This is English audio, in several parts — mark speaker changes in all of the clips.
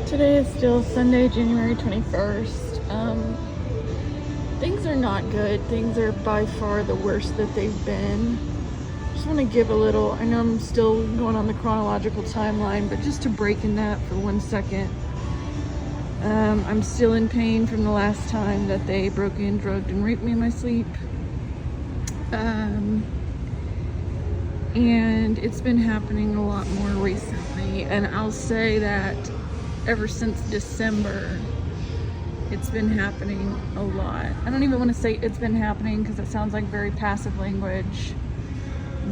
Speaker 1: Today is still Sunday, January 21st. Things are not good. Things are by far the worst that they've been. Just want to give a little, I know I'm still going on the chronological timeline, but just to break in that for 1 second. I'm still in pain from the last time that they broke in, drugged, and raped me in my sleep. And it's been happening a lot more recently, and I'll say that ever since December, it's been happening a lot. I don't even want to say it's been happening because it sounds like very passive language.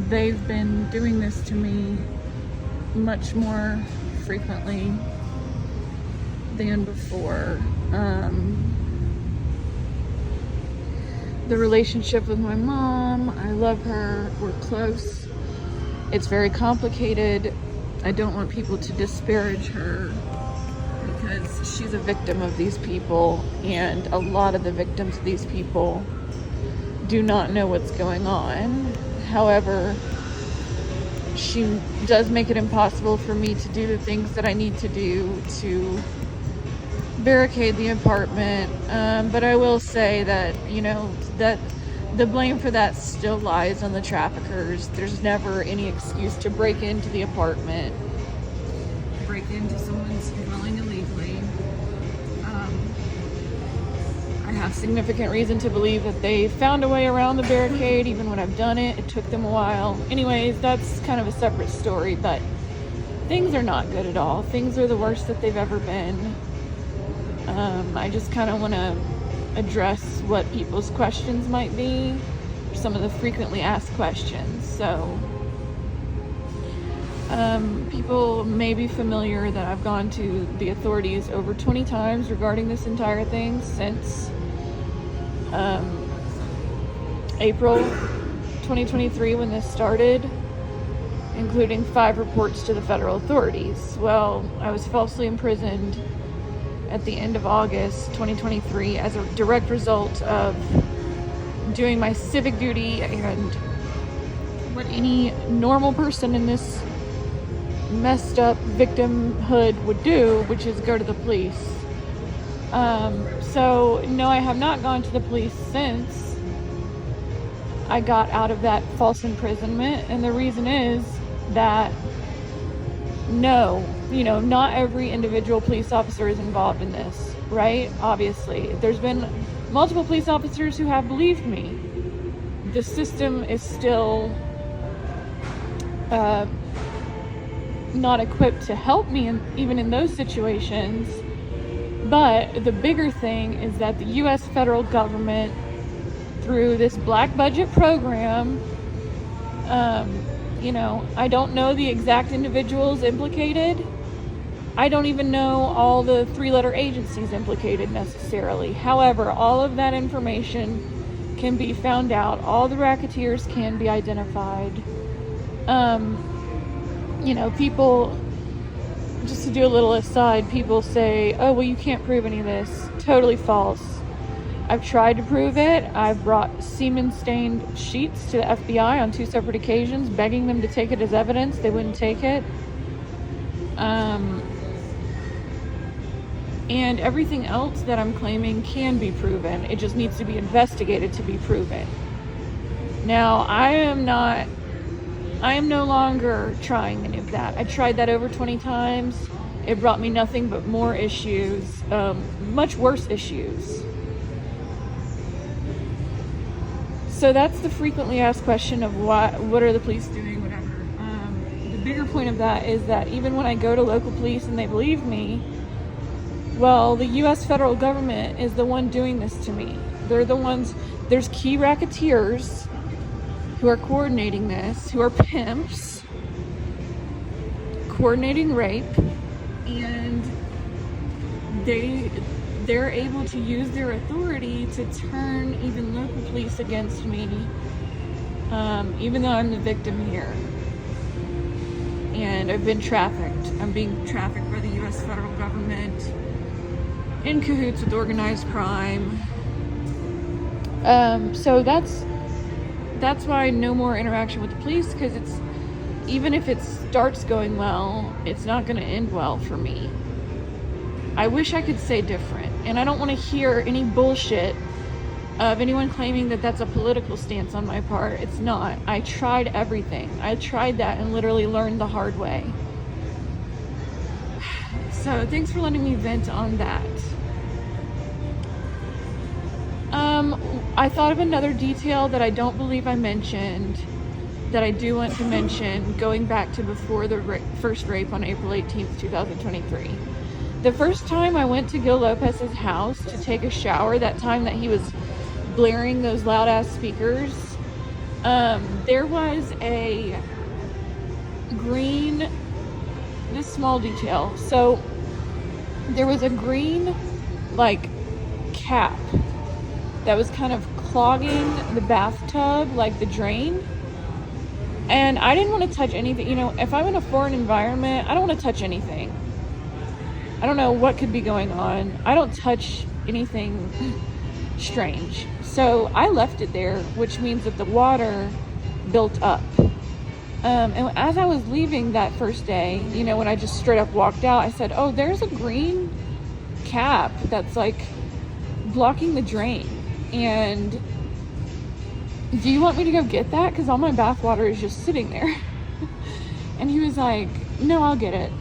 Speaker 1: They've been doing this to me much more frequently than before. The relationship with my mom, I love her, we're close. It's very complicated. I don't want people to disparage her because she's a victim of these people, and a lot of the victims of these people do not know what's going on. However, she does make it impossible for me to do the things that I need to do to barricade the apartment. But I will say that, that the blame for that still lies on the traffickers. There's never any excuse to break into the apartment, break into someone's dwelling illegally. I have significant reason to believe that they found a way around the barricade, even when I've done it. It took them a while. Anyways, that's kind of a separate story, but things are not good at all. Things are the worst that they've ever been. I just kind of want to address what people's questions might be, some of the frequently asked questions. So, people may be familiar that I've gone to the authorities over 20 times regarding this entire thing since April 2023 when this started, including 5 reports to the federal authorities. Well, I was falsely imprisoned at the end of August 2023 as a direct result of doing my civic duty and what any normal person in this messed up victimhood would do, which is go to the police. So no, I have not gone to the police since I got out of that false imprisonment, and the reason is that not every individual police officer is involved in this, right? Obviously, there's been multiple police officers who have believed me. The system is still not equipped to help me even in those situations. But the bigger thing is that the U.S. federal government, through this black budget program, I don't know the exact individuals implicated. I don't even know all the 3-letter agencies implicated necessarily. However, all of that information can be found out. All the racketeers can be identified. People, just to do a little aside, people say, oh, well, you can't prove any of this. Totally false. I've tried to prove it. I've brought semen-stained sheets to the FBI on 2 separate occasions, begging them to take it as evidence. They wouldn't take it. And everything else that I'm claiming can be proven. It just needs to be investigated to be proven. Now, I am no longer trying any of that. I tried that over 20 times. It brought me nothing but more issues, much worse issues. So that's the frequently asked question of what are the police doing, whatever. The bigger point of that is that even when I go to local police and they believe me, well, the U.S. federal government is the one doing this to me. They're the ones, there's key racketeers who are coordinating this, who are pimps, coordinating rape, and they're able to use their authority to turn even local police against me, even though I'm the victim here. And I've been trafficked. I'm being trafficked by the U.S. federal government in cahoots with organized crime. So that's why no more interaction with the police, because even if it starts going well, it's not going to end well for me. I wish I could say different, and I don't want to hear any bullshit of anyone claiming that that's a political stance on my part. It's not. I tried everything. I tried that and literally learned the hard way. So thanks for letting me vent on that. I thought of another detail that I don't believe I mentioned that I do want to mention, going back to before the first rape on April 18th, 2023. The first time I went to Gil Lopez's house to take a shower, that time that he was blaring those loud ass speakers, there was a green, this small detail, so there was a green like cap that was kind of clogging the bathtub, like the drain, and I didn't want to touch anything. You know, if I'm in a foreign environment, I don't want to touch anything. I don't know what could be going on. I don't touch anything strange. So I left it there, which means that the water built up. And as I was leaving that first day, you know, when I just straight up walked out, I said, oh, there's a green cap that's like blocking the drain. And do you want me to go get that? Because all my bath water is just sitting there. And he was like, no, I'll get it.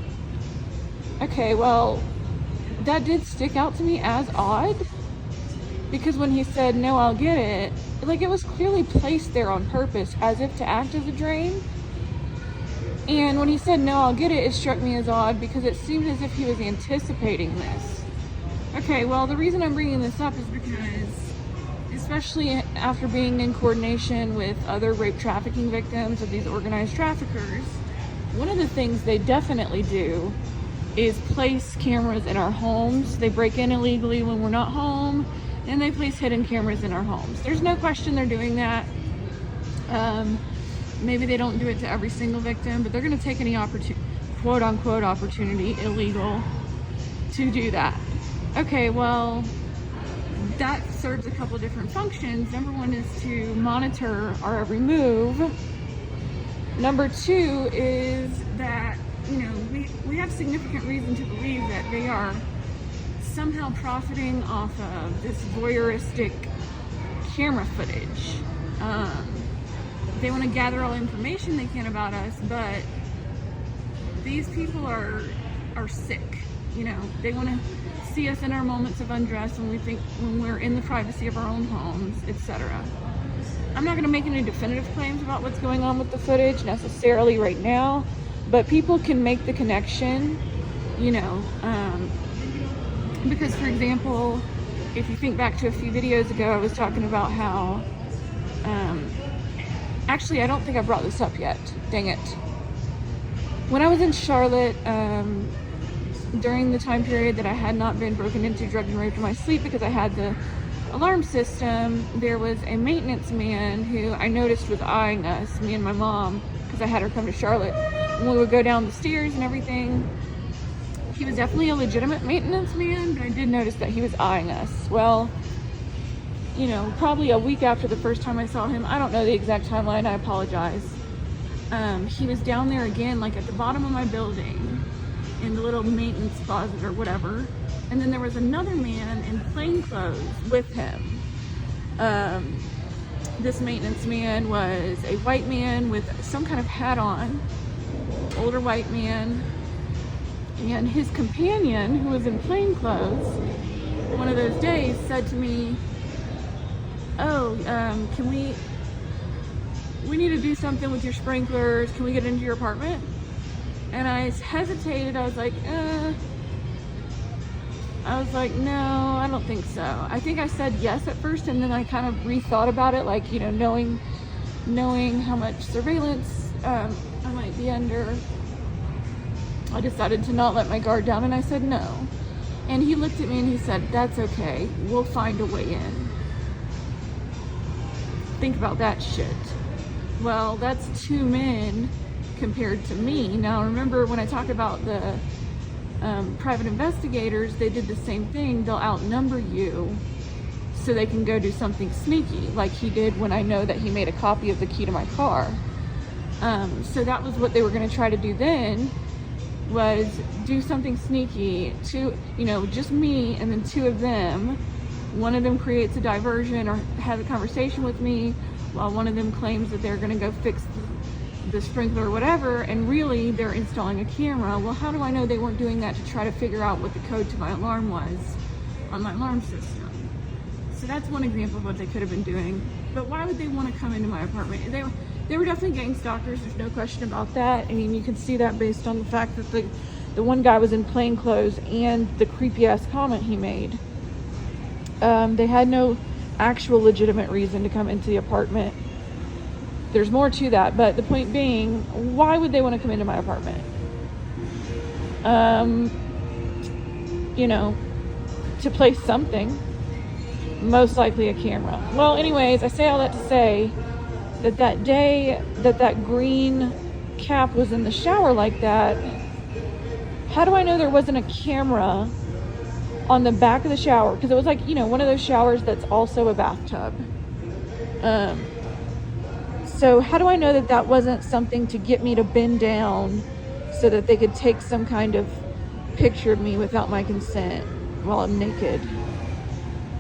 Speaker 1: Okay, well, that did stick out to me as odd, because when he said, no, I'll get it, like it was clearly placed there on purpose as if to act as a drain. And when he said, no, I'll get it, it struck me as odd because it seemed as if he was anticipating this. Okay, well, the reason I'm bringing this up is because, especially after being in coordination with other rape trafficking victims of these organized traffickers, one of the things they definitely do is place cameras in our homes. They break in illegally when we're not home, and they place hidden cameras in our homes. There's no question they're doing that. Maybe they don't do it to every single victim, but they're going to take any quote-unquote opportunity, illegal, to do that. Okay, well, that serves a couple different functions. Number one is to monitor our every move. Number two is that, you know, we have significant reason to believe that they are somehow profiting off of this voyeuristic camera footage. They want to gather all information they can about us, but these people are sick. You know, they want to see us in our moments of undress when we're in the privacy of our own homes, etc. I'm not going to make any definitive claims about what's going on with the footage necessarily right now, but people can make the connection, you know, because, for example, if you think back to a few videos ago, I was talking about how, actually, I don't think I brought this up yet, dang it. When I was in Charlotte, during the time period that I had not been broken into, drugged, and raped in my sleep because I had the alarm system, there was a maintenance man who I noticed was eyeing us, me and my mom, because I had her come to Charlotte. When we would go down the stairs and everything, he was definitely a legitimate maintenance man, but I did notice that he was eyeing us. Well, you know, probably a week after the first time I saw him, I don't know the exact timeline, I apologize. He was down there again, like at the bottom of my building, in the little maintenance closet or whatever. And then there was another man in plain clothes with him. This maintenance man was a white man with some kind of hat on, older white man. And his companion, who was in plain clothes, one of those days said to me, oh, can we need to do something with your sprinklers. Can we get into your apartment? And I hesitated. I was like, no, I don't think so. I think I said yes at first, and then I kind of rethought about it, like, you know, knowing how much surveillance I might be under. I decided to not let my guard down, and I said no. And he looked at me and he said, that's okay. We'll find a way in. Think about that shit. Well, that's two men compared to me. Now, remember when I talk about the private investigators, they did the same thing. They'll outnumber you so they can go do something sneaky, like he did when I know that he made a copy of the key to my car. So that was what they were going to try to do then. was do something sneaky to, you know, just me and then two of them. One of them creates a diversion or has a conversation with me, while one of them claims that they're going to go fix the sprinkler or whatever, and really they're installing a camera. Well, how do I know they weren't doing that to try to figure out what the code to my alarm was on my alarm system? So that's one example of what they could have been doing. But why would they want to come into my apartment? They were definitely gang stalkers, there's no question about that. I mean, you can see that based on the fact that the one guy was in plain clothes and the creepy ass comment he made. They had no actual legitimate reason to come into the apartment. There's more to that, but the point being, why would they want to come into my apartment? You know, to place something, most likely a camera. Well, anyways, I say all that to say that day that green cap was in the shower like that, how do I know there wasn't a camera on the back of the shower? Because it was like, you know, one of those showers that's also a bathtub. So how do I know that wasn't something to get me to bend down so that they could take some kind of picture of me without my consent while I'm naked?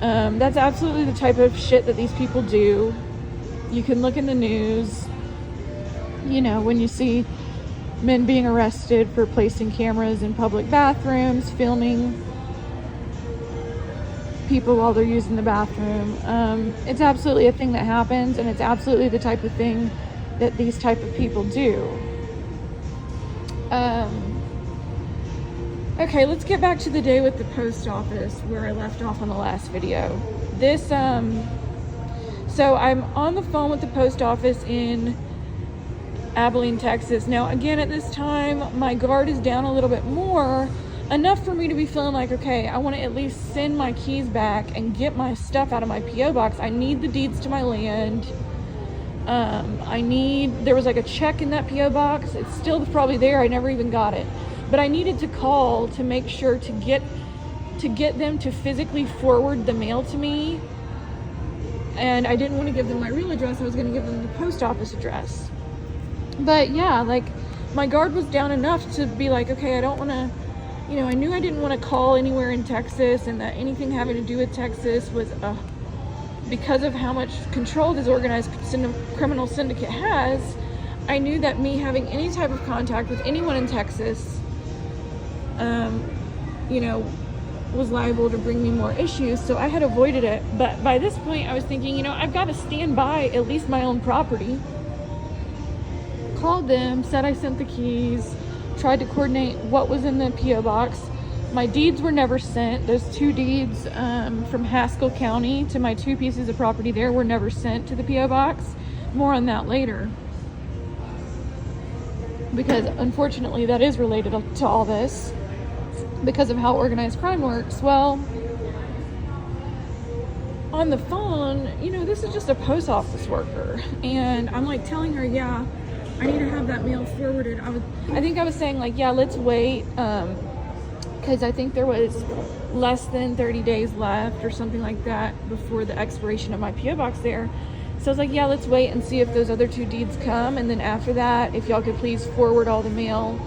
Speaker 1: That's absolutely the type of shit that these people do. You can look in the news, you know, when you see men being arrested for placing cameras in public bathrooms, filming people while they're using the bathroom. It's absolutely a thing that happens, and it's absolutely the type of thing that these type of people do. Okay, let's get back to the day with the post office where I left off on the last video. So I'm on the phone with the post office in Abilene, Texas. Now, again, at this time, my guard is down a little bit more, enough for me to be feeling like, okay, I want to at least send my keys back and get my stuff out of my P.O. box. I need the deeds to my land. There was like a check in that P.O. box. It's still probably there. I never even got it. But I needed to call to make sure to get them to physically forward the mail to me. And I didn't want to give them my real address. I was going to give them the post office address. But yeah, like, my guard was down enough to be like, okay, I don't want to, you know, I knew I didn't want to call anywhere in Texas, and that anything having to do with Texas was because of how much control this organized criminal syndicate has. I knew that me having any type of contact with anyone in Texas, you know, was liable to bring me more issues, so I had avoided it. But by this point, I was thinking, you know, I've got to stand by at least my own property. Called them, said I sent the keys, tried to coordinate what was in the P.O. box. My deeds were never sent. Those two deeds from Haskell County to my two pieces of property there were never sent to the P.O. box. More on that later, because unfortunately that is related to all this because of how organized crime works. Well, on the phone, you know, this is just a post office worker, and I'm like telling her, yeah, I need to have that mail forwarded. I think I was saying, like, yeah, let's wait, because I think there was less than 30 days left or something like that before the expiration of my P.O. box there. So I was like, yeah, let's wait and see if those other two deeds come, and then after that, if y'all could please forward all the mail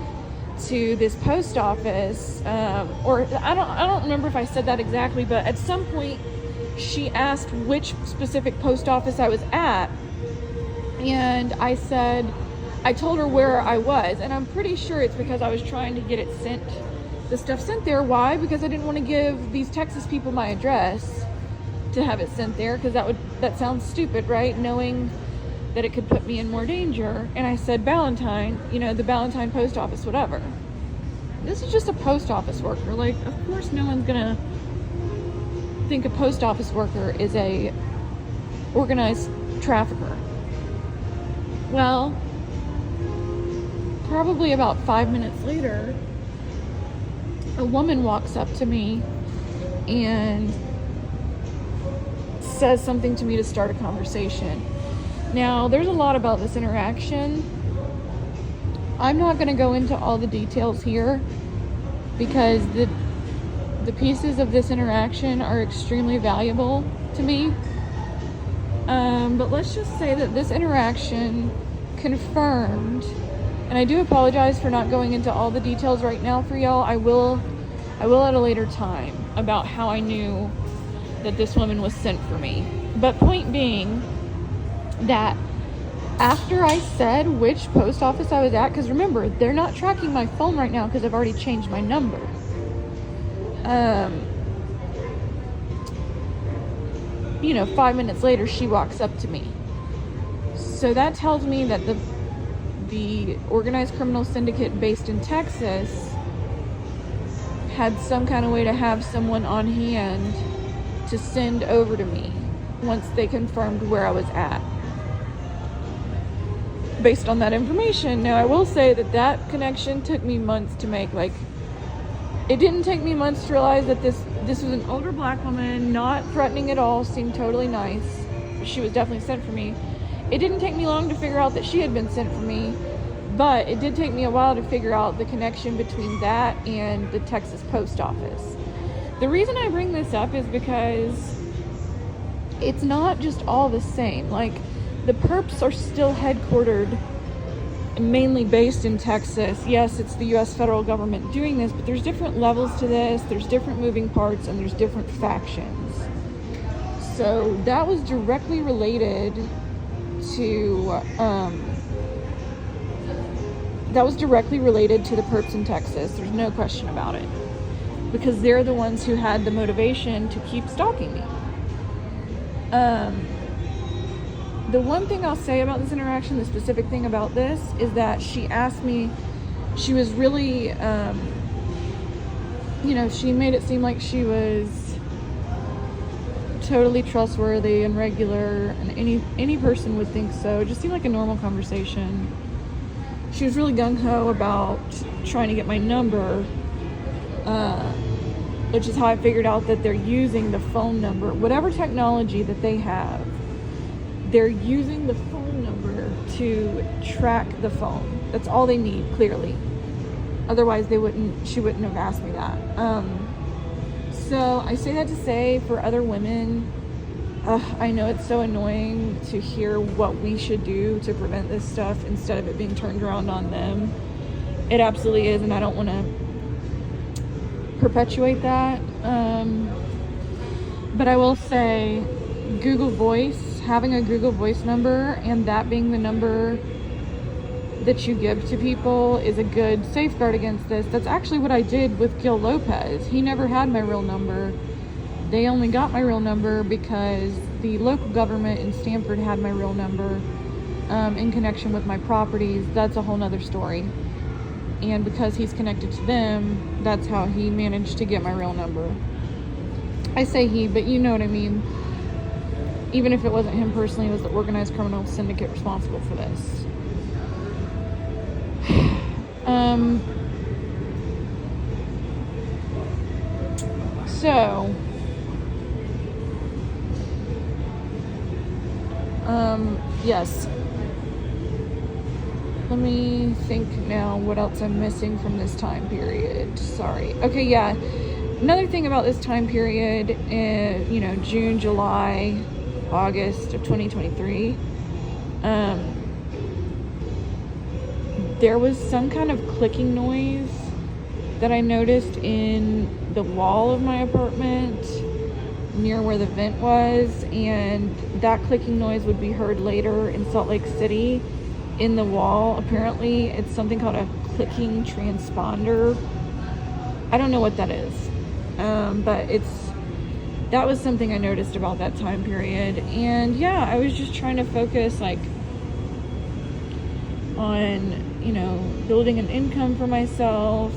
Speaker 1: to this post office, or I don't remember if I said that exactly, but at some point she asked which specific post office I was at, and I told her where I was, and I'm pretty sure it's because I was trying to get the stuff sent there. Why? Because I didn't want to give these Texas people my address to have it sent there, because that sounds stupid, right? Knowing that it could put me in more danger. And I said Ballantyne, you know, the Ballantyne post office, whatever. This is just a post office worker. Like, of course no one's gonna think a post office worker is a organized trafficker. Well, probably about 5 minutes later, a woman walks up to me and says something to me to start a conversation. Now, there's a lot about this interaction. I'm not going to go into all the details here because the pieces of this interaction are extremely valuable to me. But let's just say that this interaction confirmed And I do apologize for not going into all the details right now for y'all. I will at a later time about how I knew that this woman was sent for me. But point being that after I said which post office I was at, because remember, they're not tracking my phone right now because I've already changed my number. 5 minutes later, she walks up to me. So that tells me that the organized criminal syndicate based in Texas had some kind of way to have someone on hand to send over to me once they confirmed where I was at. Based on that information. Now, I will say that connection took me months to make. Like, it didn't take me months to realize that this was an older black woman, not threatening at all, seemed totally nice. She was definitely sent for me. It didn't take me long to figure out that she had been sent for me, but it did take me a while to figure out the connection between that and the Texas post office. The reason I bring this up is because it's not just all the same. Like, the perps are still headquartered, mainly based in Texas. Yes, it's the U.S. federal government doing this, but there's different levels to this, there's different moving parts, and there's different factions. So that was directly related to the perps in Texas. There's no question about it, because they're the ones who had the motivation to keep stalking me. The one thing I'll say about this interaction, the specific thing about this, is that she asked me, she was really, she made it seem like she was totally trustworthy and regular, and any person would think so. It just seemed like a normal conversation. She was really gung-ho about trying to get my number, which is how I figured out that they're using the phone number, whatever technology that they have. They're using the phone number to track the phone. That's all they need, clearly. Otherwise, she wouldn't have asked me that. So I say that to say, for other women, I know it's so annoying to hear what we should do to prevent this stuff instead of it being turned around on them. It absolutely is, and I don't want to perpetuate that. But I will say, Google Voice, having a Google Voice number and that being the number that you give to people is a good safeguard against this. That's actually what I did with Gil Lopez. He never had my real number. They only got my real number because the local government in Stanford had my real number in connection with my properties. That's a whole nother story. And because he's connected to them, that's how he managed to get my real number. I say he, but you know what I mean. Even if it wasn't him personally, it was the organized criminal syndicate responsible for this. Yes. Let me think now what else I'm missing from this time period. Sorry. Okay, yeah. Another thing about this time period, June, July, August of 2023, there was some kind of clicking noise that I noticed in the wall of my apartment near where the vent was, and that clicking noise would be heard later in Salt Lake City in the wall. Apparently it's something called a clicking transponder. I don't know what that is, but that was something I noticed about that time period. And yeah, I was just trying to focus on building an income for myself,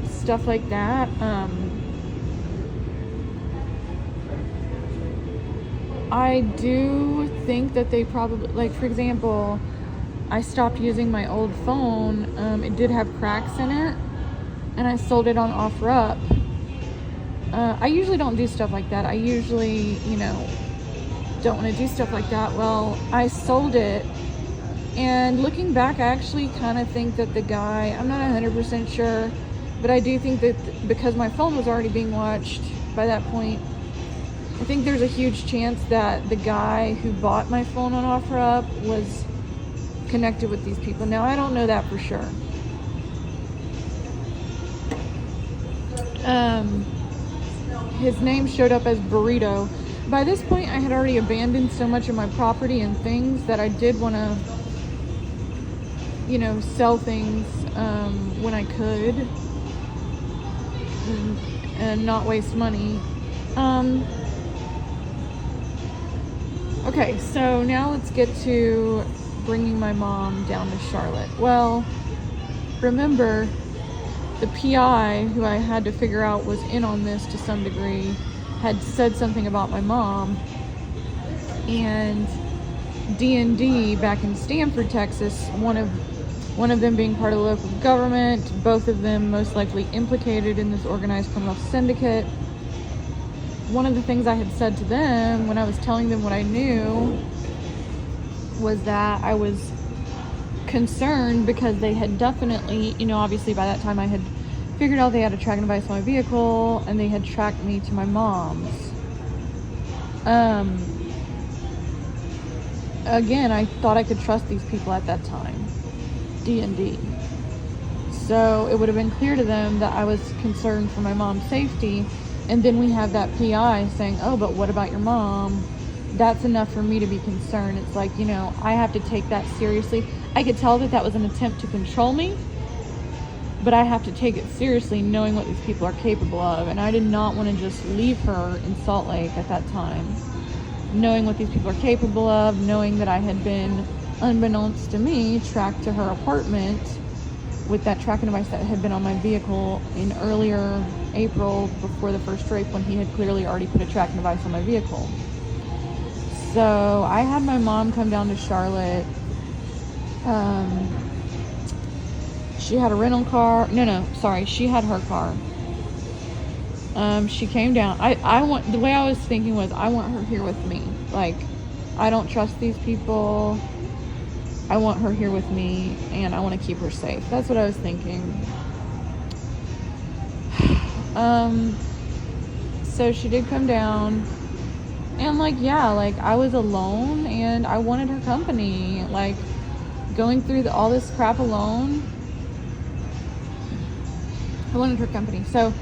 Speaker 1: stuff like that. I do think that they probably, for example, I stopped using my old phone. It did have cracks in it, and I sold it on OfferUp. I usually don't do stuff like that. I usually, don't want to do stuff like that. Well, I sold it, and looking back, I actually kind of think that the guy, I'm not 100% sure, but I do think that because my phone was already being watched by that point, I think there's a huge chance that the guy who bought my phone on OfferUp was connected with these people. Now, I don't know that for sure. His name showed up as Burrito. By this point, I had already abandoned so much of my property and things that I did want to, sell things when I could and not waste money. Okay, so now let's get to bringing my mom down to Charlotte. Well, remember, the PI, who I had to figure out was in on this to some degree, had said something about my mom. And D&D back in Stanford, Texas, one of them being part of the local government, both of them most likely implicated in this organized criminal syndicate. One of the things I had said to them when I was telling them what I knew was that I was concerned because they had definitely, obviously by that time I had figured out they had a tracking device on my vehicle and they had tracked me to my mom's. Again, I thought I could trust these people at that time, D&D. So it would have been clear to them that I was concerned for my mom's safety. And then we have that PI saying, oh, but what about your mom? That's enough for me to be concerned. It's like, I have to take that seriously. I could tell that was an attempt to control me, but I have to take it seriously knowing what these people are capable of. And I did not want to just leave her in Salt Lake at that time, knowing what these people are capable of, knowing that I had been, unbeknownst to me, tracked to her apartment with that tracking device that had been on my vehicle in earlier April before the first rape, when he had clearly already put a tracking device on my vehicle. So I had my mom come down to Charlotte. She had a rental car. She had her car. She came down. The way I was thinking was, I want her here with me. Like, I don't trust these people. I want her here with me, and I want to keep her safe. That's what I was thinking. So she did come down, and I was alone, and I wanted her company. Like, going through all this crap alone, I wanted her company. So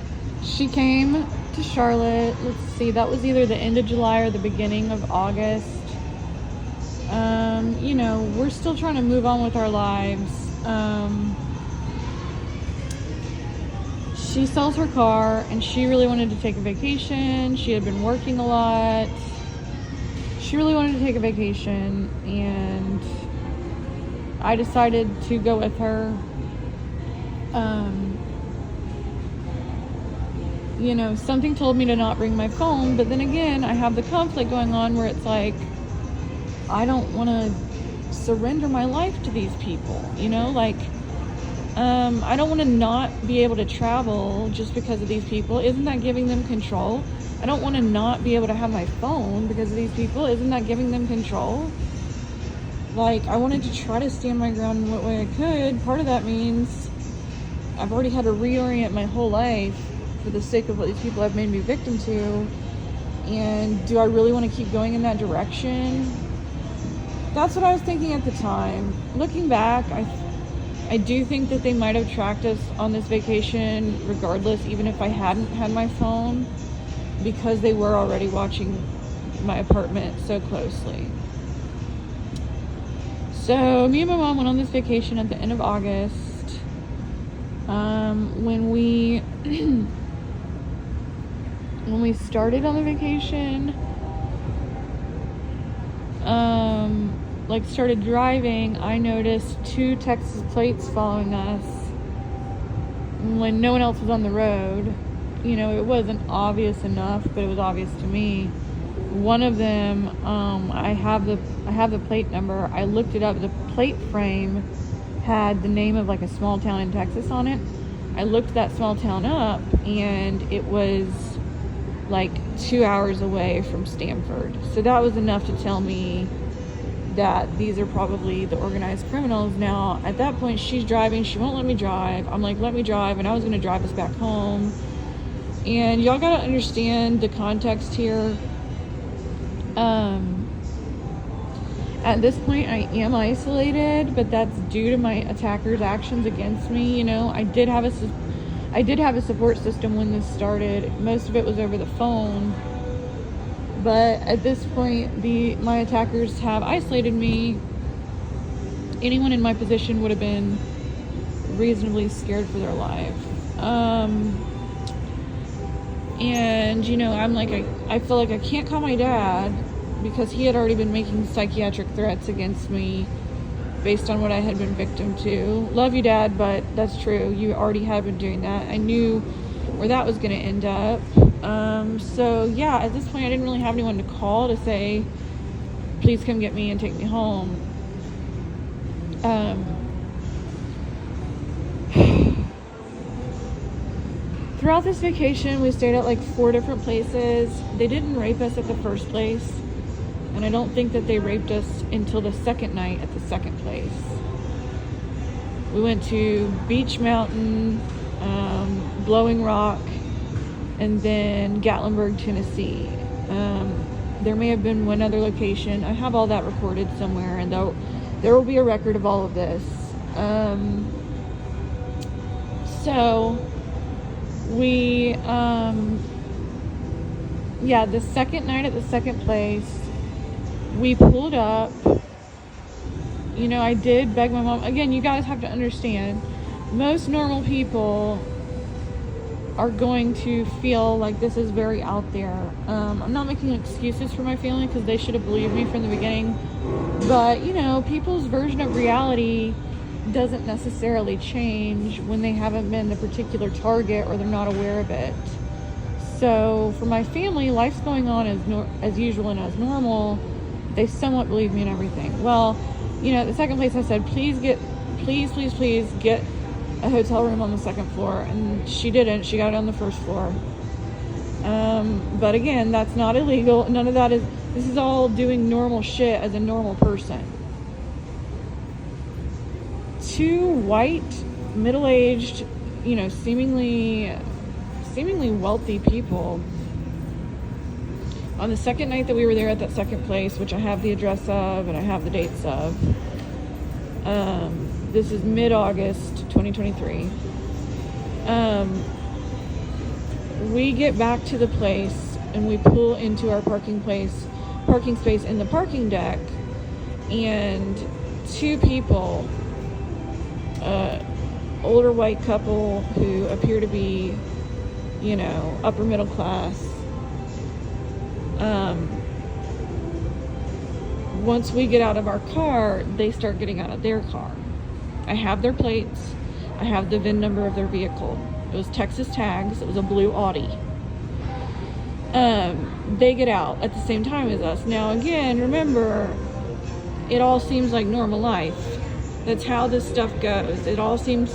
Speaker 1: she came to Charlotte. Let's see, that was either the end of July or the beginning of August. We're still trying to move on with our lives. She sells her car, and she really wanted to take a vacation. She had been working a lot. She really wanted to take a vacation, and I decided to go with her. Something told me to not bring my phone, but then again, I have the conflict going on where it's like, I don't want to surrender my life to these people, I don't want to not be able to travel just because of these people. Isn't that giving them control? I don't want to not be able to have my phone because of these people. Isn't that giving them control? I wanted to try to stand my ground in what way I could. Part of that means I've already had to reorient my whole life for the sake of what these people have made me victim to. And do I really want to keep going in that direction? That's what I was thinking at the time. Looking back, I do think that they might have tracked us on this vacation regardless, even if I hadn't had my phone, because they were already watching my apartment so closely. So me and my mom went on this vacation at the end of August. When we started on the vacation, started driving, I noticed 2 Texas plates following us when no one else was on the road. It wasn't obvious enough, but it was obvious to me. One of them, I have the plate number. I looked it up. The plate frame had the name of a small town in Texas on it. I looked that small town up, and it was 2 hours away from Stanford. So that was enough to tell me that these are probably the organized criminals. Now, at that point, she's driving. She won't let me drive. I'm like, let me drive. And I was going to drive us back home. And y'all got to understand the context here. At this point, I am isolated, but that's due to my attacker's actions against me. You know, I did have a support system when this started. Most of it was over the phone, but at this point, my attackers have isolated me. Anyone in my position would have been reasonably scared for their life. And you know, I'm like, I feel like I can't call my dad because he had already been making psychiatric threats against me based on what I had been victim to. Love you, Dad, but that's true. You already had been doing that. I knew where that was going to end up. So yeah, at this point, I didn't really have anyone to call to say, please come get me and take me home. Throughout this vacation, we stayed at like 4 different places. They didn't rape us at the first place, and I don't think that they raped us until the second night at the second place. We went to Beach Mountain, Blowing Rock, and then Gatlinburg, Tennessee. There may have been one other location. I have all that recorded somewhere, and there will be a record of all of this. So we, the second night at the second place, we pulled up. You know, I did beg my mom. Again, you guys have to understand, most normal people are going to feel like this is very out there. I'm not making excuses for my family because they should have believed me from the beginning. But, you know, people's version of reality doesn't necessarily change when they haven't been the particular target or they're not aware of it. So for my family, life's going on as usual and as normal. They somewhat believe me in everything. Well, you know, at the second place I said, please get a hotel room on the second floor, and she didn't. She got it on the first floor. But again, that's not illegal. None of that is. This is all doing normal shit as a normal person. 2 white, middle-aged, you know, seemingly wealthy people. On the second night that we were there at that second place, which I have the address of and I have the dates of. This is mid-August 2023. We get back to the place and we pull into our parking space in the parking deck, and 2 people, older white couple who appear to be, you know, upper middle class. Once we get out of our car, they start getting out of their car. I have their plates. I have the VIN number of their vehicle. It was Texas tags. It was a blue Audi. They get out at the same time as us. Now, again, remember, it all seems like normal life. That's how this stuff goes. It all seems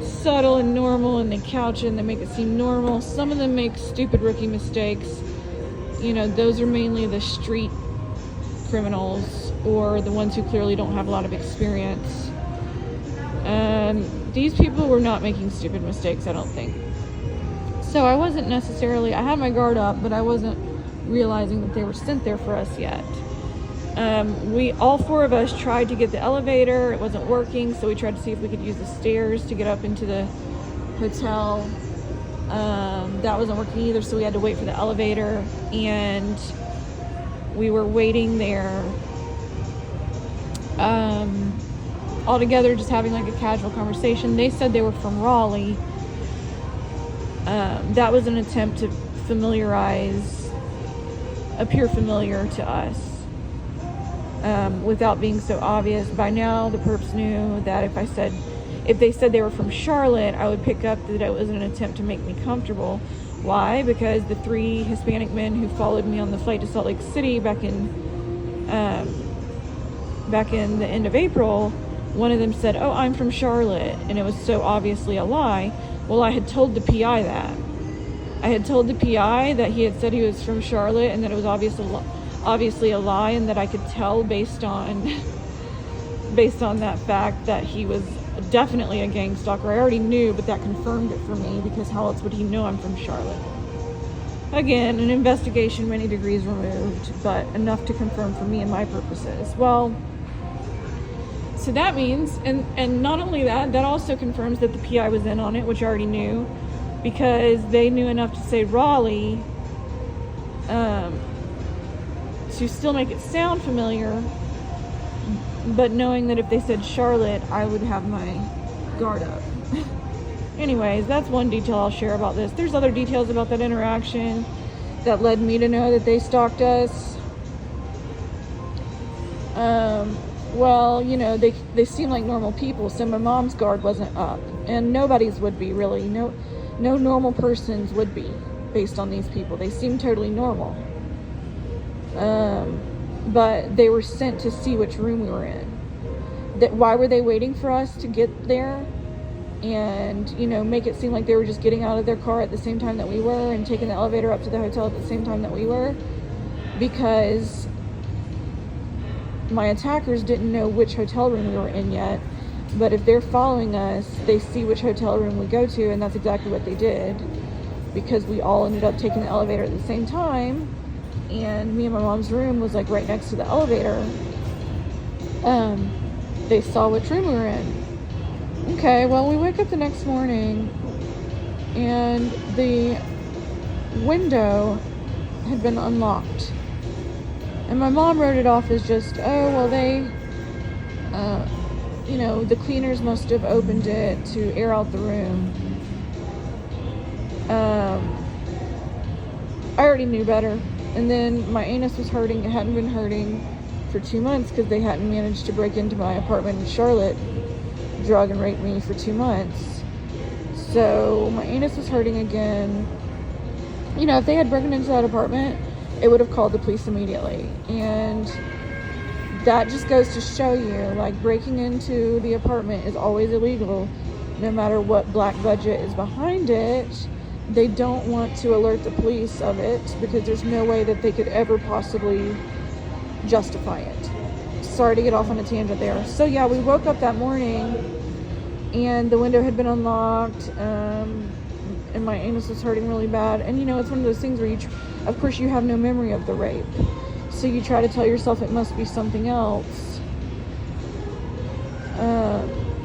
Speaker 1: subtle and normal, and they couch it and they make it seem normal. Some of them make stupid rookie mistakes. You know, those are mainly the street criminals or the ones who clearly don't have a lot of experience. These people were not making stupid mistakes, I don't think. So I had my guard up, but I wasn't realizing that they were sent there for us yet. All 4 of us tried to get the elevator. It wasn't working, so we tried to see if we could use the stairs to get up into the hotel. That wasn't working either, so we had to wait for the elevator, and we were waiting there, all together, just having like a casual conversation. They said they were from Raleigh. That was an attempt to appear familiar to us, without being so obvious. By now, the perps knew that if they said they were from Charlotte, I would pick up that it was an attempt to make me comfortable. Why? Because the 3 Hispanic men who followed me on the flight to Salt Lake City back in the end of April, one of them said, "Oh, I'm from Charlotte," and it was so obviously a lie. Well, I had told the PI that. I had told the PI that he had said he was from Charlotte and that it was obviously a lie, and that I could tell based on that fact that he was definitely a gang stalker. I already knew, but that confirmed it for me, because how else would he know I'm from Charlotte? Again, an investigation many degrees removed, but enough to confirm for me and my purposes. Well, so that means, and not only that, that also confirms that the PI was in on it, which I already knew, because they knew enough to say Raleigh, to still make it sound familiar, but knowing that if they said Charlotte, I would have my guard up. Anyways, that's one detail I'll share about this. There's other details about that interaction that led me to know that they stalked us. Well, you know, they seem like normal people, so my mom's guard wasn't up, and nobody's would be, really. No normal person's would be, based on these people. They seem totally normal. But they were sent to see which room we were in. Why were they waiting for us to get there? And, you know, make it seem like they were just getting out of their car at the same time that we were and taking the elevator up to the hotel at the same time that we were? Because my attackers didn't know which hotel room we were in yet. But if they're following us, they see which hotel room we go to, and that's exactly what they did. Because we all ended up taking the elevator at the same time, and me and my mom's room was like right next to the elevator. They saw which room we were in. Okay, well, we wake up the next morning, and the window had been unlocked. And my mom wrote it off as just, oh, well, they, you know, the cleaners must have opened it to air out the room. I already knew better. And then my anus was hurting. It hadn't been hurting for 2 months because they hadn't managed to break into my apartment in Charlotte, drug and rape me for 2 months. So my anus was hurting again. You know, if they had broken into that apartment, it would have called the police immediately. And that just goes to show you, like, breaking into the apartment is always illegal, no matter what black budget is behind it. They don't want to alert the police of it because there's no way that they could ever possibly justify it. Sorry to get off on a tangent there. So yeah, we woke up that morning and the window had been unlocked, and my anus was hurting really bad. And you know, it's one of those things where of course you have no memory of the rape, so you try to tell yourself it must be something else.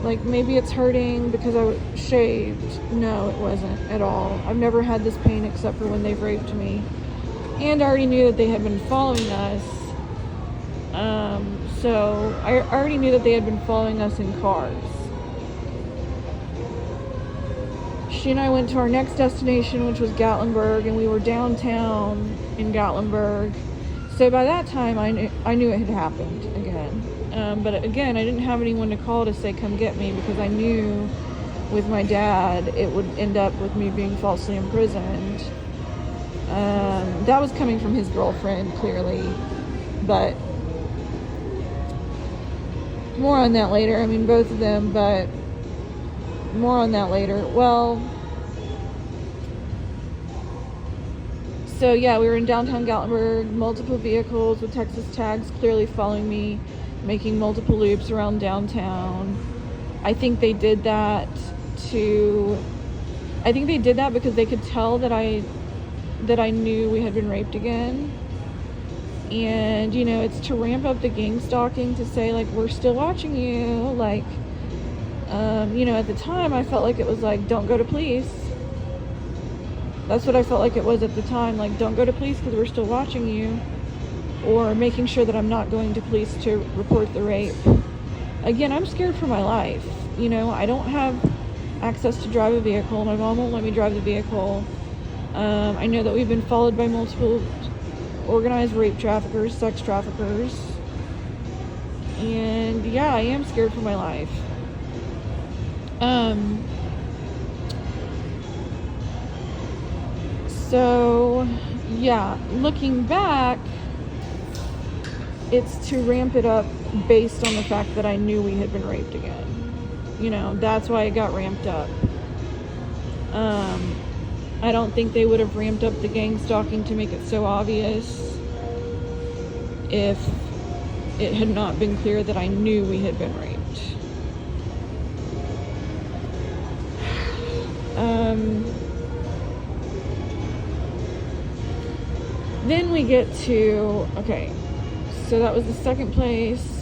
Speaker 1: Like maybe it's hurting because I shaved. No, it wasn't at all. I've never had this pain except for when they've raped me. And I already knew that they had been following us. So I already knew that they had been following us in cars. She and I went to our next destination, which was Gatlinburg, and we were downtown in Gatlinburg. So by that time, I knew it had happened again. But again, I didn't have anyone to call to say, come get me, because I knew with my dad, it would end up with me being falsely imprisoned. That was coming from his girlfriend, clearly. But more on that later. I mean, both of them, but more on that later. Well, so yeah, we were in downtown Gatlinburg, multiple vehicles with Texas tags clearly following me, making multiple loops around downtown. I think they did that because they could tell that I knew we had been raped again. And, you know, it's to ramp up the gang stalking, to say, like, we're still watching you. Like, you know, at the time, I felt like it was like, don't go to police. That's what I felt like it was at the time. Like, don't go to police because we're still watching you. Or making sure that I'm not going to police to report the rape. Again, I'm scared for my life. You know, I don't have access to drive a vehicle. My mom won't let me drive the vehicle. I know that we've been followed by multiple organized rape traffickers, sex traffickers. And yeah, I am scared for my life. So yeah, looking back, it's to ramp it up based on the fact that I knew we had been raped again. You know, that's why it got ramped up. I don't think they would have ramped up the gang stalking to make it so obvious if it had not been clear that I knew we had been raped. Then we get to, okay, so that was the second place.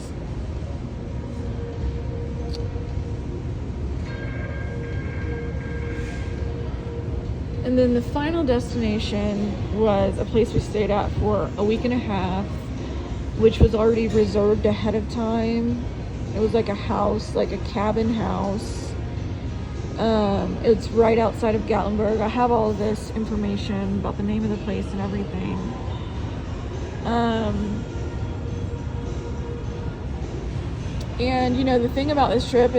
Speaker 1: And then the final destination was a place we stayed at for a week and a half, which was already reserved ahead of time. It was like a house, like a cabin house. It's right outside of Gatlinburg. I have all of this information about the name of the place and everything. And you know, the thing about this trip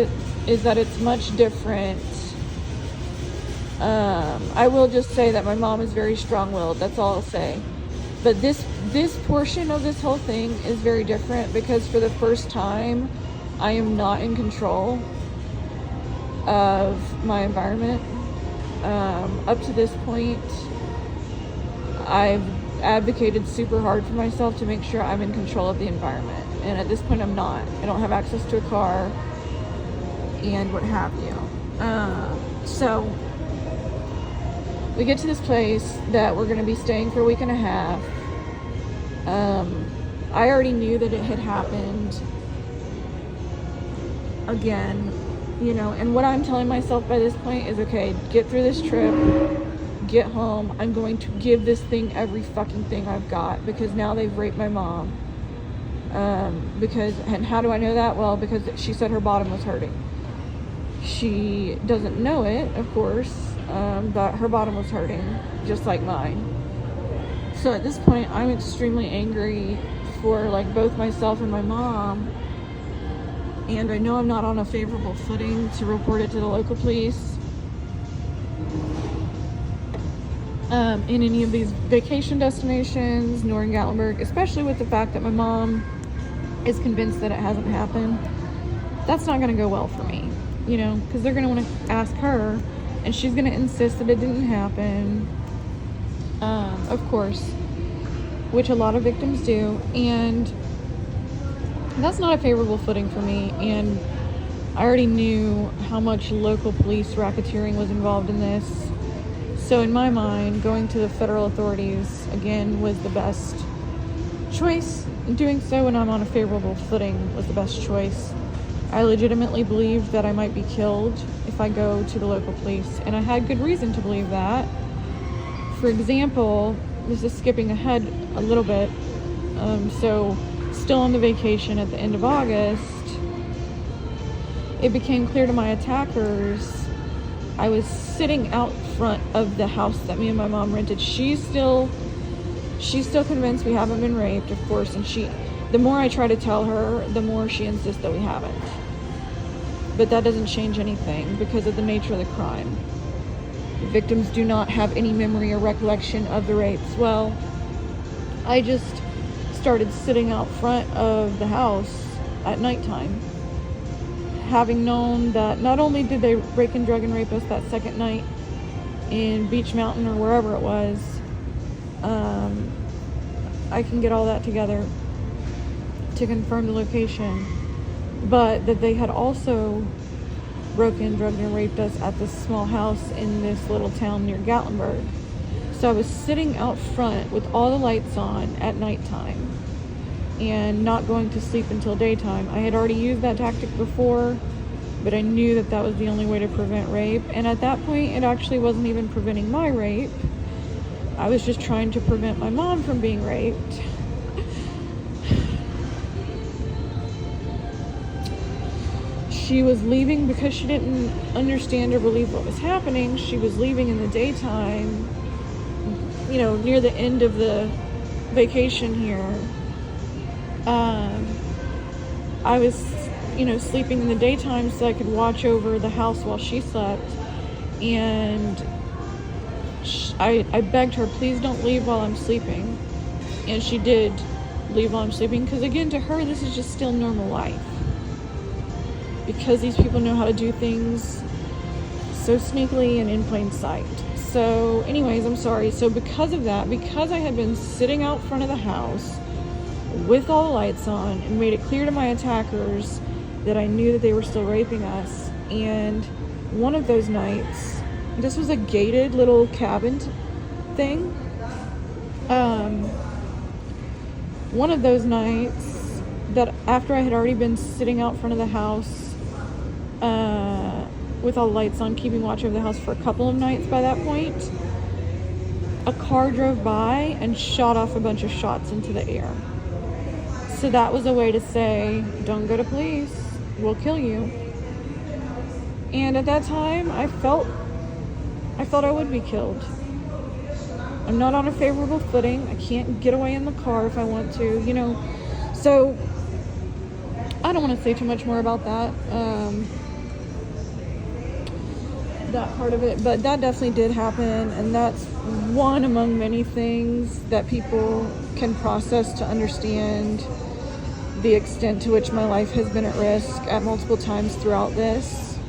Speaker 1: is that it's much different. I will just say that my mom is very strong-willed. That's all I'll say. But this portion of this whole thing is very different because for the first time, I am not in control of my environment. Up to this point, I've advocated super hard for myself to make sure I'm in control of the environment. And at this point, I'm not. I don't have access to a car and what have you. So we get to this place that we're going to be staying for a week and a half. I already knew that it had happened again, you know, and what I'm telling myself by this point is, okay, get through this trip, get home. I'm going to give this thing every fucking thing I've got because now they've raped my mom. And how do I know that? Well, because she said her bottom was hurting. She doesn't know it, of course, but her bottom was hurting, just like mine. So at this point, I'm extremely angry for like both myself and my mom. And I know I'm not on a favorable footing to report it to the local police. In any of these vacation destinations, nor in Gatlinburg, especially with the fact that my mom is convinced that it hasn't happened. That's not going to go well for me, you know, because they're going to want to ask her, and she's going to insist that it didn't happen, of course, which a lot of victims do, and that's not a favorable footing for me. And I already knew how much local police racketeering was involved in this. So in my mind, going to the federal authorities, again, was the best choice. Doing so when I'm on a favorable footing was the best choice. I legitimately believed that I might be killed if I go to the local police, and I had good reason to believe that. For example, this is skipping ahead a little bit, so still on the vacation at the end of August, it became clear to my attackers. I was sitting out front of the house that me and my mom rented. She's still convinced we haven't been raped, of course, and the more I try to tell her, the more she insists that we haven't. But that doesn't change anything because of the nature of the crime. The victims do not have any memory or recollection of the rapes. Well, I just started sitting out front of the house at nighttime, having known that not only did they break and drug and rape us that second night in Beach Mountain or wherever it was, I can get all that together to confirm the location, but that they had also broken, drugged, and raped us at this small house in this little town near Gatlinburg. So I was sitting out front with all the lights on at nighttime and not going to sleep until daytime. I had already used that tactic before, but I knew that that was the only way to prevent rape. And at that point, it actually wasn't even preventing my rape. I was just trying to prevent my mom from being raped. She was leaving because she didn't understand or believe what was happening. She was leaving in the daytime, you know, near the end of the vacation here. I was, you know, sleeping in the daytime so I could watch over the house while she slept. And I begged her, please don't leave while I'm sleeping. And she did leave while I'm sleeping because, again, to her, this is just still normal life. Because these people know how to do things so sneakily and in plain sight. So anyways, I'm sorry. So because of that, because I had been sitting out front of the house with all the lights on and made it clear to my attackers that I knew that they were still raping us, and one of those nights, this was a gated little cabin thing, One of those nights, that after I had already been sitting out front of the house with all the lights on, keeping watch over the house for a couple of nights by that point, a car drove by and shot off a bunch of shots into the air. So that was a way to say, don't go to police, we'll kill you. And at that time, I felt I would be killed. I'm not on a favorable footing. I can't get away in the car if I want to, you know. So I don't want to say too much more about that. That part of it, but that definitely did happen, and that's one among many things that people can process to understand the extent to which my life has been at risk at multiple times throughout this.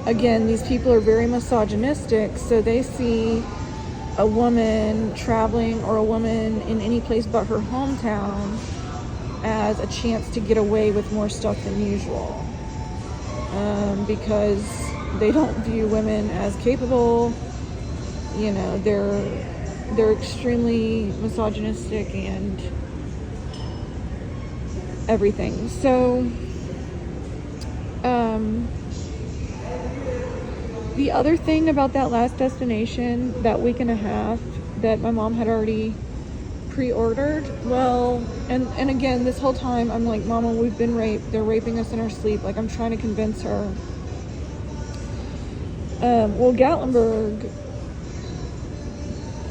Speaker 1: Again, these people are very misogynistic, so they see a woman traveling or a woman in any place but her hometown as a chance to get away with more stuff than usual, because they don't view women as capable. You know, they're extremely misogynistic and everything. So the other thing about that last destination, that week and a half that my mom had already pre-ordered, well, and again, this whole time I'm like, Mama, we've been raped, they're raping us in our sleep. Like, I'm trying to convince her. Well, Gatlinburg,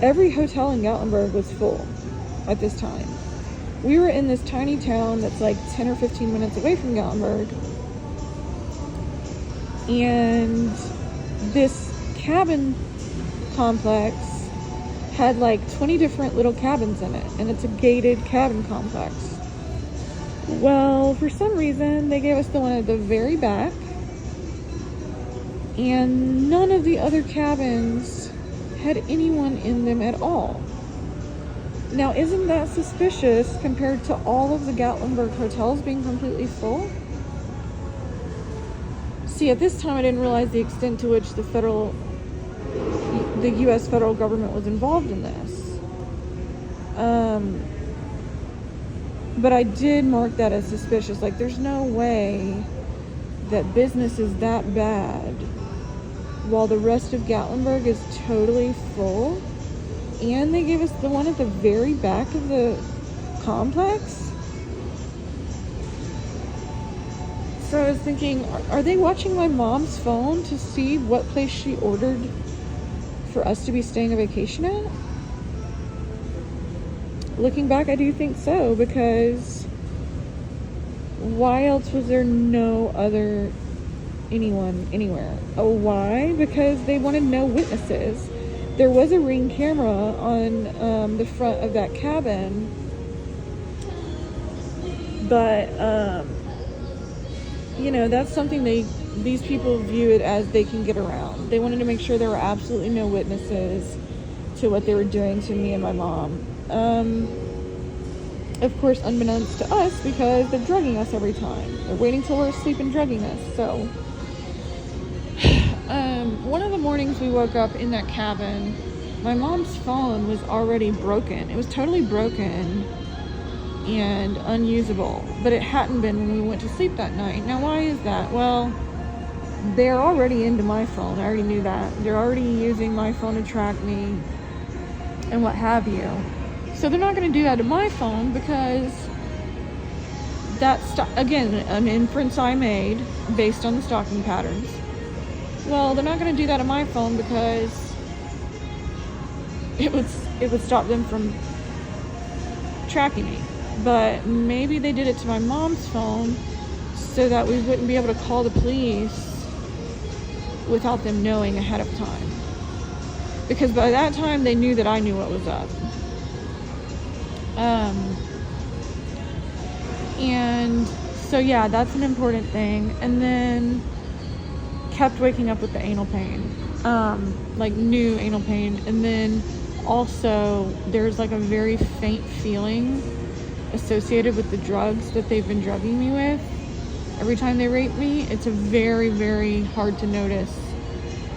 Speaker 1: every hotel in Gatlinburg was full at this time. We were in this tiny town that's like 10 or 15 minutes away from Gatlinburg, and this cabin complex had like 20 different little cabins in it, and it's a gated cabin complex. Well, for some reason, they gave us the one at the very back, and none of the other cabins had anyone in them at all. Now, isn't that suspicious compared to all of the Gatlinburg hotels being completely full? See, at this time, I didn't realize the extent to which the U.S. federal government was involved in this. But I did mark that as suspicious. Like, there's no way that business is that bad while the rest of Gatlinburg is totally full, and they gave us the one at the very back of the complex. So I was thinking, are they watching my mom's phone to see what place she ordered for us to be staying a vacation at? Looking back, I do think so, because why else was there no other anyone anywhere? Oh, why? Because they wanted no witnesses. There was a Ring camera on the front of that cabin, but you know, that's something these people view it as they can get around. They wanted to make sure there were absolutely no witnesses to what they were doing to me and my mom. Of course, unbeknownst to us, because they're drugging us every time. They're waiting till we're asleep and drugging us. So, one of the mornings we woke up in that cabin, my mom's phone was already broken. It was totally broken and unusable, but it hadn't been when we went to sleep that night. Now, why is that? Well, they're already into my phone. I already knew that. They're already using my phone to track me and what have you. So they're not going to do that to my phone, because that's, again, an inference I made based on the stalking patterns. Well, they're not going to do that to my phone because it would stop them from tracking me. But maybe they did it to my mom's phone so that we wouldn't be able to call the police without them knowing ahead of time. Because by that time, they knew that I knew what was up. And so, yeah, that's an important thing. And then kept waking up with the anal pain, like new anal pain. And then also there's like a very faint feeling associated with the drugs that they've been drugging me with. Every time they rape me, it's a very, very hard to notice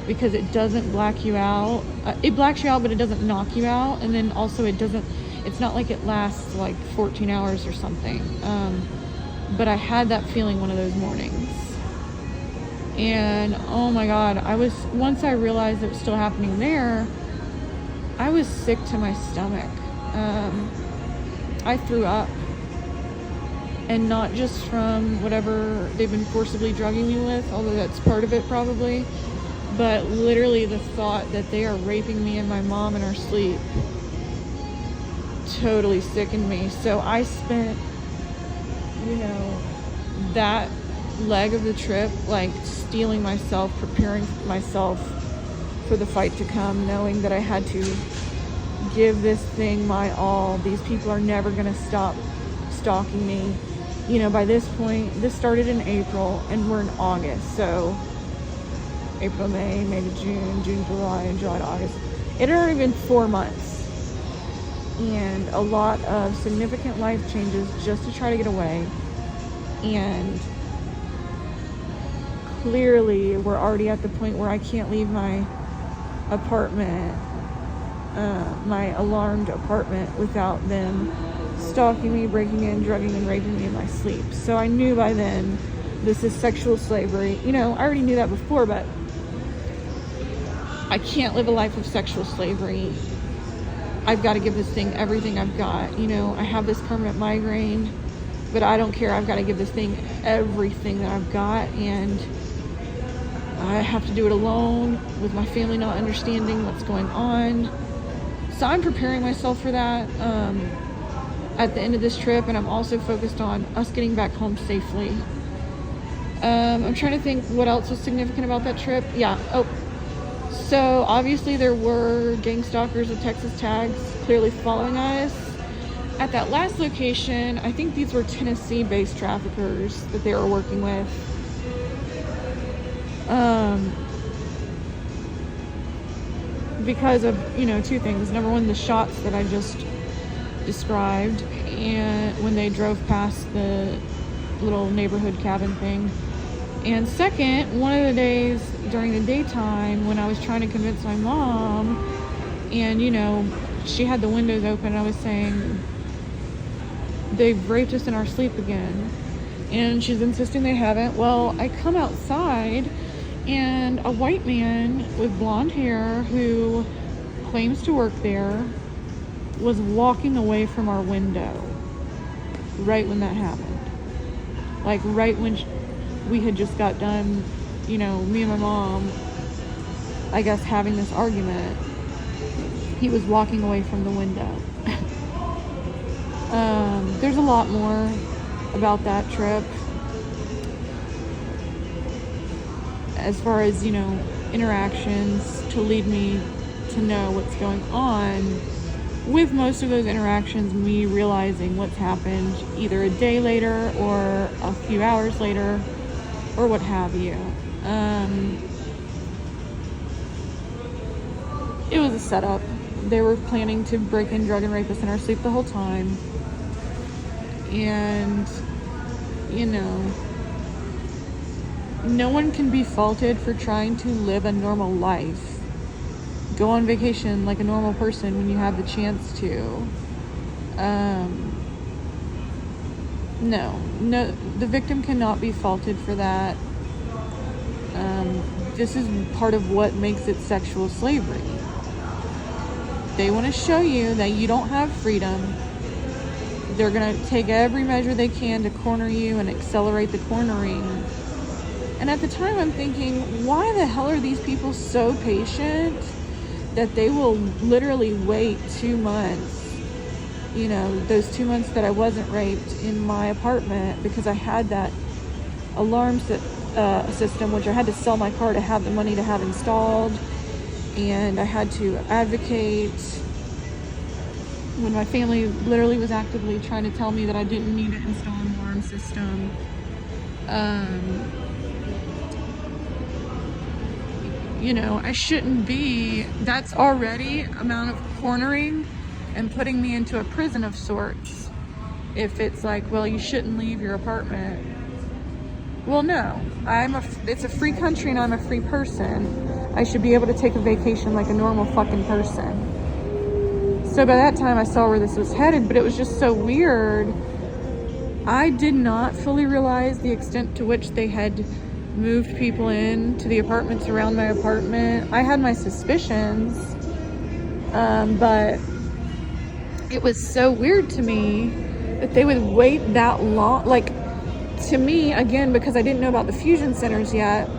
Speaker 1: because it doesn't black you out. It blacks you out, but it doesn't knock you out. And then also it's not like it lasts like 14 hours or something. But I had that feeling one of those mornings. And oh my God, once I realized it was still happening there, I was sick to my stomach. I threw up. And not just from whatever they've been forcibly drugging me with, although that's part of it probably, but literally the thought that they are raping me and my mom in our sleep totally sickened me. So I spent, that leg of the trip, like steeling myself, preparing myself for the fight to come, knowing that I had to give this thing my all. These people are never going to stop stalking me. By this point, this started in April and we're in August. So April, May to June, July, July to August. It had already been 4 months. And a lot of significant life changes just to try to get away. And clearly we're already at the point where I can't leave my apartment, my alarmed apartment, without them stalking me, breaking in, drugging and raping me in my sleep. So I knew by then this is sexual slavery. I already knew that before, but I can't live a life of sexual slavery. I've got to give this thing everything I've got. I have this permanent migraine, but I don't care. I've got to give this thing everything that I've got, and I have to do it alone with my family not understanding what's going on. So I'm preparing myself for that at the end of this trip, and I'm also focused on us getting back home safely. I'm trying to think what else was significant about that trip. So obviously there were gang stalkers with Texas tags clearly following us. At that last location, I think these were Tennessee-based traffickers that they were working with. Because of, two things. Number one, the shots that I just described, and when they drove past the little neighborhood cabin thing. And second, one of the days during the daytime when I was trying to convince my mom, and she had the windows open, I was saying, they've raped us in our sleep again. And she's insisting they haven't. Well, I come outside and a white man with blonde hair who claims to work there was walking away from our window right when that happened. Like right when we had just got done, me and my mom, I guess, having this argument. He was walking away from the window. There's a lot more about that trip as far as, interactions to lead me to know what's going on. With most of those interactions, me realizing what's happened either a day later or a few hours later or what have you. It was a setup. They were planning to break in, drug and rape us in our sleep the whole time. And, no one can be faulted for trying to live a normal life. Go on vacation like a normal person when you have the chance to. No, the victim cannot be faulted for that. This is part of what makes it sexual slavery. They want to show you that you don't have freedom. They're going to take every measure they can to corner you and accelerate the cornering. And at the time I'm thinking, why the hell are these people so patient that they will literally wait 2 months? Those 2 months that I wasn't raped in my apartment because I had that alarm system, which I had to sell my car to have the money to have installed. And I had to advocate when my family literally was actively trying to tell me that I didn't need to install an alarm system. I shouldn't be. That's already amount of cornering and putting me into a prison of sorts. If it's like, well, you shouldn't leave your apartment. Well, no, it's a free country and I'm a free person. I should be able to take a vacation like a normal fucking person. So by that time I saw where this was headed, but it was just so weird. I did not fully realize the extent to which they had moved people in to the apartments around my apartment. I had my suspicions, but it was so weird to me that they would wait that long. Like, to me, again, because I didn't know about the fusion centers yet,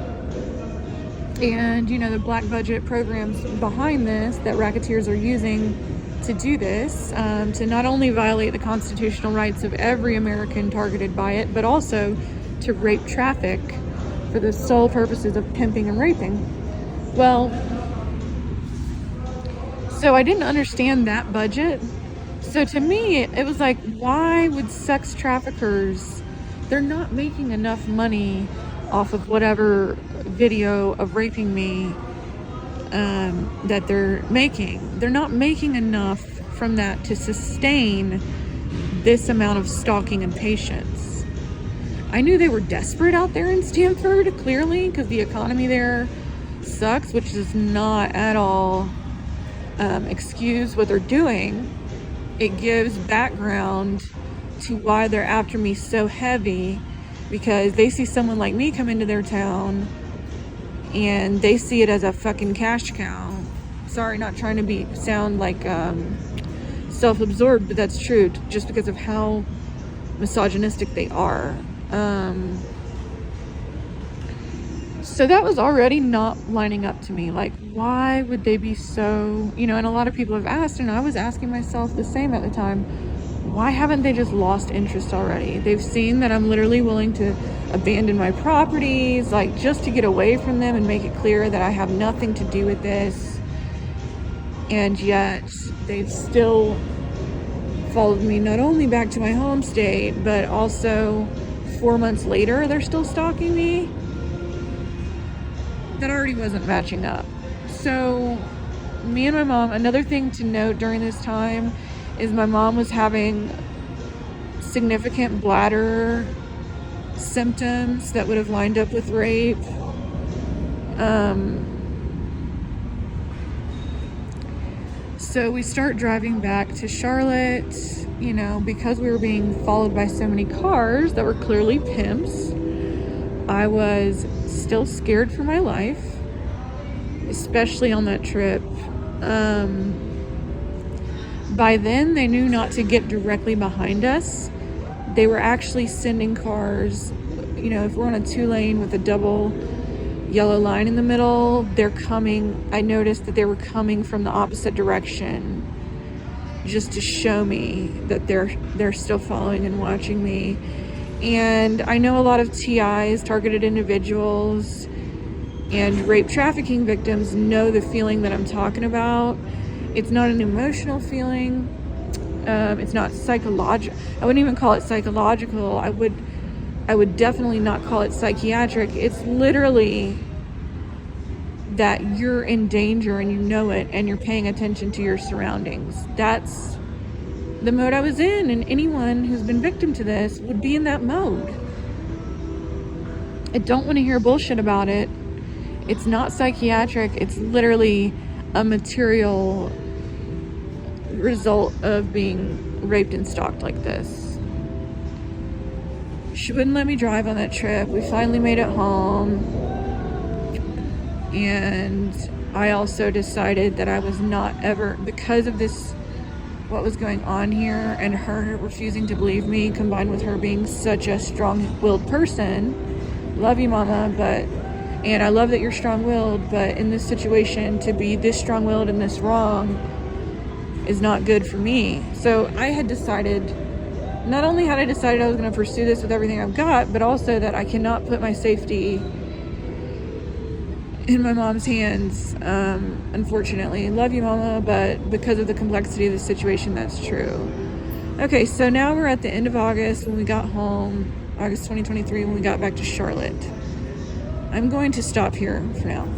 Speaker 1: and, you know, the black budget programs behind this that racketeers are using to do this, to not only violate the constitutional rights of every American targeted by it, but also to rape traffic for the sole purposes of pimping and raping. Well, so I didn't understand that budget. So to me, it was like, why would sex traffickers, they're not making enough money off of whatever video of raping me that they're making. They're not making enough from that to sustain this amount of stalking and patience. I knew they were desperate out there in Stanford, clearly, because the economy there sucks, which does not at all excuse what they're doing. It gives background to why they're after me so heavy, because they see someone like me come into their town and they see it as a fucking cash cow. Sorry, not trying to sound like self-absorbed, but that's true, just because of how misogynistic they are. So that was already not lining up to me. Like, why would they be so, you know, and a lot of people have asked, and I was asking myself the same at the time, why haven't they just lost interest already? They've seen that I'm literally willing to abandon my properties, like, just to get away from them and make it clear that I have nothing to do with this. And yet they've still followed me not only back to my home state, but also 4 months later, they're still stalking me. That already wasn't matching up. So me and my mom, another thing to note during this time is my mom was having significant bladder symptoms that would have lined up with rape. So we start driving back to Charlotte, you know, because we were being followed by so many cars that were clearly pimps. I was still scared for my life, especially on that trip. By then, they knew not to get directly behind us. They were actually sending cars, you know, if we're on a 2-lane with a double yellow line in the middle, they're coming. I noticed that they were coming from the opposite direction just to show me that they're still following and watching me. And I know a lot of TIs, targeted individuals, and rape trafficking victims know the feeling that I'm talking about. It's not an emotional feeling. It's not psychological. I wouldn't even call it psychological. I would definitely not call it psychiatric. It's literally that you're in danger and you know it, and you're paying attention to your surroundings. That's the mode I was in, and anyone who's been victim to this would be in that mode. I don't want to hear bullshit about it. It's not psychiatric. It's literally a material result of being raped and stalked like this. She wouldn't let me drive on that trip. We finally made it home, and I also decided that I was not ever, because of this, what was going on here, and her refusing to believe me, combined with her being such a strong-willed person. Love you, mama, and I love that you're strong-willed, but in this situation, to be this strong-willed and this wrong is not good for me. So I had decided, not only had I decided I was going to pursue this with everything I've got, but also that I cannot put my safety in my mom's hands, unfortunately. Love you, mama, but because of the complexity of the situation, that's true. Okay, so now we're at the end of August when we got home, August 2023, when we got back to Charlotte. I'm going to stop here for now.